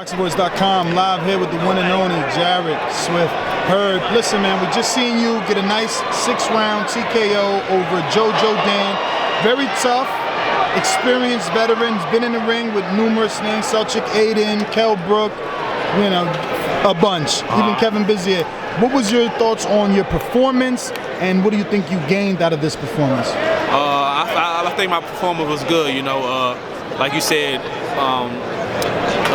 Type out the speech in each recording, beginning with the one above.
ThaBoxingvoice.com, live here with the one and only Jarrett Hurd. Listen, man, we just seen you get a nice 6-round TKO over JoJo Dan. Very tough, experienced veterans, been in the ring with numerous names, Selchuk Aiden, Kell Brook, you know, a bunch, even Kevin Bizier. What was your thoughts on your performance, and what do you think you gained out of this performance? I think my performance was good, you know. Like you said,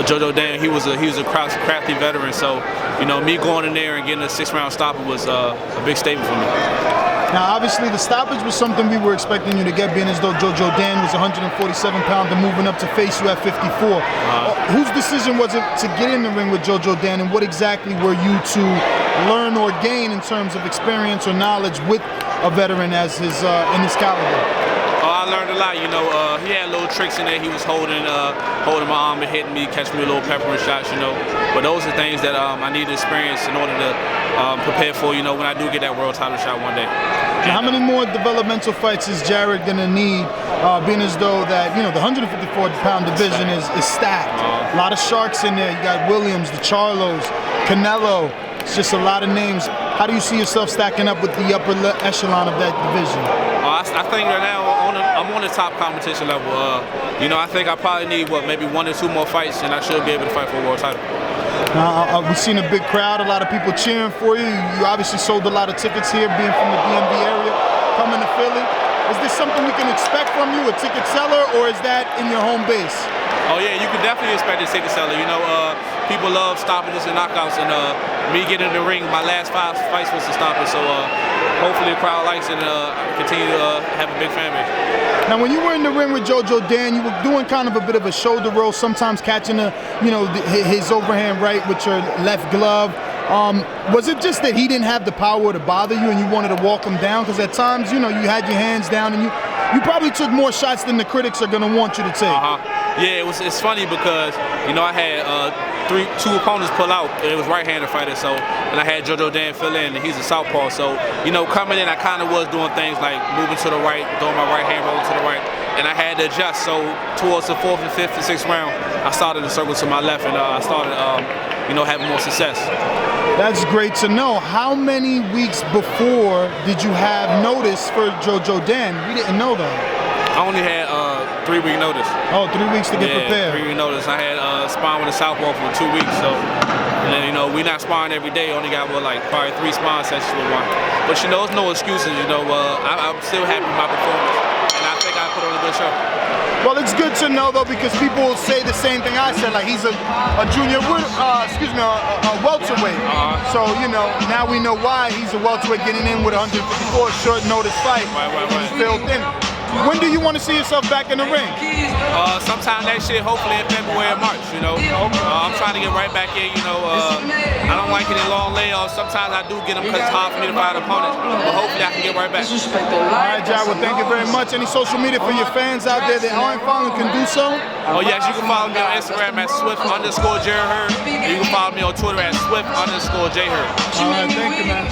JoJo Dan, he was a crafty veteran, so you know, me going in there and getting a 6-round stoppage was a big statement for me. Now, obviously, the stoppage was something we were expecting you to get, being as though JoJo Dan was a 147-pounder moving up to face you at 54. Whose decision was it to get in the ring with JoJo Dan, and what exactly were you to learn or gain in terms of experience or knowledge with a veteran as his in his caliber? I learned a lot, you know. He had little tricks in there. He was holding my arm and hitting me, catching me a little peppering shots, you know. But those are things that I need to experience in order to prepare for, you know, when I do get that world title shot one day. Now, how many more developmental fights is Jarrett gonna need, being as though that, you know, the 154-pound division is stacked. A lot of sharks in there. You got Williams, the Charlos, Canelo. It's just a lot of names. How do you see yourself stacking up with the upper echelon of that division? I think right now I'm on the top competition level. You know, I think I probably need, maybe 1 or 2 more fights, and I should be able to fight for a world title. We've seen a big crowd, a lot of people cheering for you. You obviously sold a lot of tickets here, being from the DMV area, coming to Philly. Is this something we can expect from you, a ticket seller, or is that in your home base? Oh yeah, you can definitely expect a ticket seller. You know, people love stoppages and knockouts, and me getting in the ring, my last 5 fights was a stoppage, so hopefully the crowd likes it and continue to have a big fan base. Now, when you were in the ring with JoJo Dan, you were doing kind of a bit of a shoulder roll, sometimes catching his overhand right with your left glove. Was it just that he didn't have the power to bother you and you wanted to walk him down? Because at times, you know, you had your hands down and you probably took more shots than the critics are going to want you to take. Yeah, it's funny because, you know, I had 2 opponents pull out, and it was right-handed fighters, so, and I had JoJo Dan fill in, and he's a Southpaw, so, you know, coming in, I kind of was doing things like moving to the right, throwing my right hand, rolling to the right, and I had to adjust, so towards the 4th and 5th and 6th round, I started to circle to my left, and I started, you know, having more success. That's great to know. How many weeks before did you have notice for JoJo Dan? We didn't know that. I only had 3-week notice. Oh, 3 weeks to get prepared. 3-week notice. I had sparring with a Southpaw for 2 weeks, so, and then, you know, we're not sparring every day. Only got, probably 3 sparring sessions with one. But, you know, there's no excuses, you know. I'm still happy with my performance, and I think I put on a good show. Well, it's good to know, though, because people will say the same thing I said, like he's a junior, a welterweight. So, you know, now we know why he's a welterweight getting in with 154, short notice fight. He's filled in. When do you want to see yourself back in the ring? Sometime next year, hopefully in February or March, you know. I'm trying to get right back in, you know. I don't like any long layoffs. Sometimes I do get them because it's hard for me to find opponents, but hopefully I can get right back. All right, Jarrett, well, thank you very much. Any social media for your fans out there that aren't following can do so? Oh, yes, you can follow me on Instagram at Swift_Jarrett Hurd. And you can follow me on Twitter at Swift_J Hurd. All right, thank you, man.